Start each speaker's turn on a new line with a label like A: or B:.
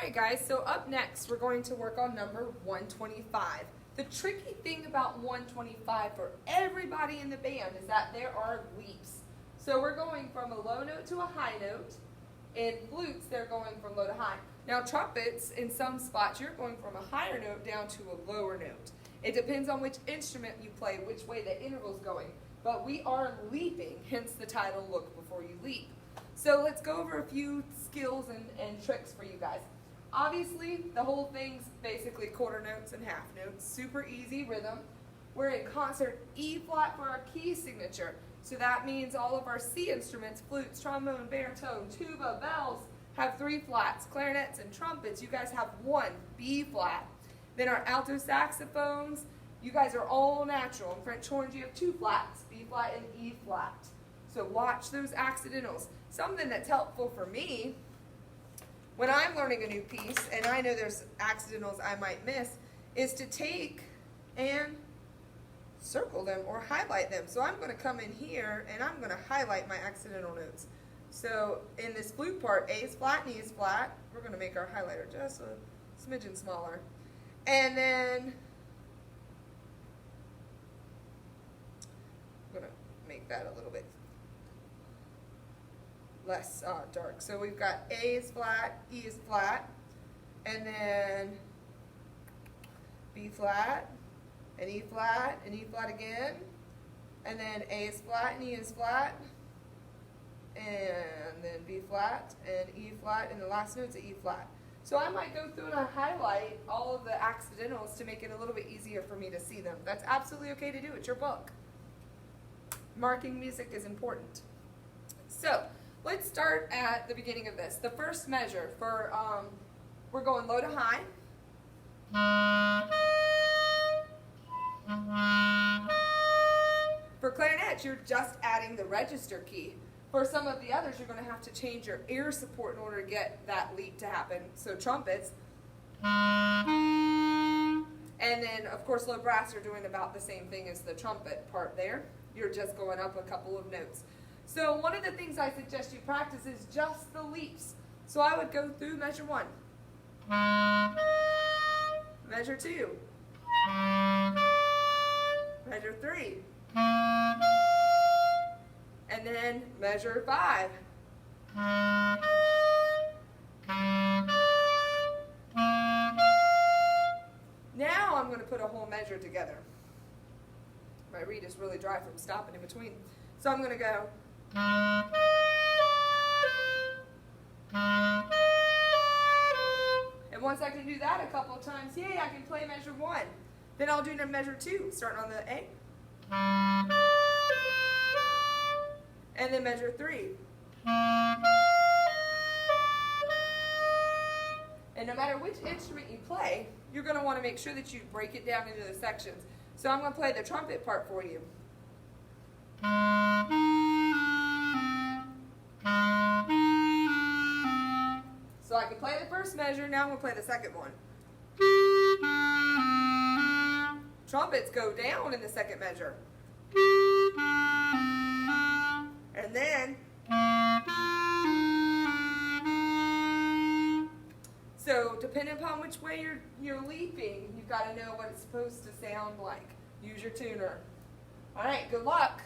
A: Alright guys, so up next we're going to work on number 125. The tricky thing about 125 for everybody in the band is that there are leaps. So we're going from a low note to a high note. In flutes, they're going from low to high. Now trumpets, in some spots, you're going from a higher note down to a lower note. It depends on which instrument you play, which way the interval's going. But we are leaping, hence the title, Look Before You Leap. So let's go over a few skills and tricks for you guys. Obviously, the whole thing's basically quarter notes and half notes. Super easy rhythm. We're in concert E flat for our key signature. So that means all of our C instruments, flutes, trombone, baritone, tuba, bells, have 3 flats. Clarinets and trumpets, you guys have 1, B flat. Then our alto saxophones, you guys are all natural. In French horns, you have 2 flats, B flat and E flat. So watch those accidentals. Something that's helpful for me when I'm learning a new piece, and I know there's accidentals I might miss, is to take and circle them or highlight them. So I'm going to come in here and I'm going to highlight my accidental notes. So in this flute part, A is flat and E is flat. We're going to make our highlighter just a smidgen smaller. And then I'm going to make that a little bit less dark. So we've got A is flat, E is flat, and then B flat, and E flat, and E flat again, and then A is flat and E is flat, and then B flat and E flat, and the last note's an E flat. So I might go through and I highlight all of the accidentals to make it a little bit easier for me to see them. That's absolutely okay to do. It's your book. Marking music is important. So let's start at the beginning of this. The first measure for, we're going low to high. For clarinet, you're just adding the register key. For some of the others, you're going to have to change your ear support in order to get that leap to happen. So trumpets. And then, of course, low brass are doing about the same thing as the trumpet part there. You're just going up a couple of notes. So one of the things I suggest you practice is just the leaps. So I would go through measure 1, measure 2, measure 3, and then measure 5. Now I'm going to put a whole measure together. My reed is really dry from stopping in between. So I'm going to go. And once I can do that a couple of times, yay, I can play measure 1. Then I'll do measure 2, starting on the A. And then measure 3. And no matter which instrument you play, you're going to want to make sure that you break it down into the sections. So I'm going to play the trumpet part for you. So I can play the first measure, now I'm going to play the second one. Trumpets go down in the second measure. And then, so depending upon which way you're leaping, you've got to know what it's supposed to sound like. Use your tuner. All right, good luck.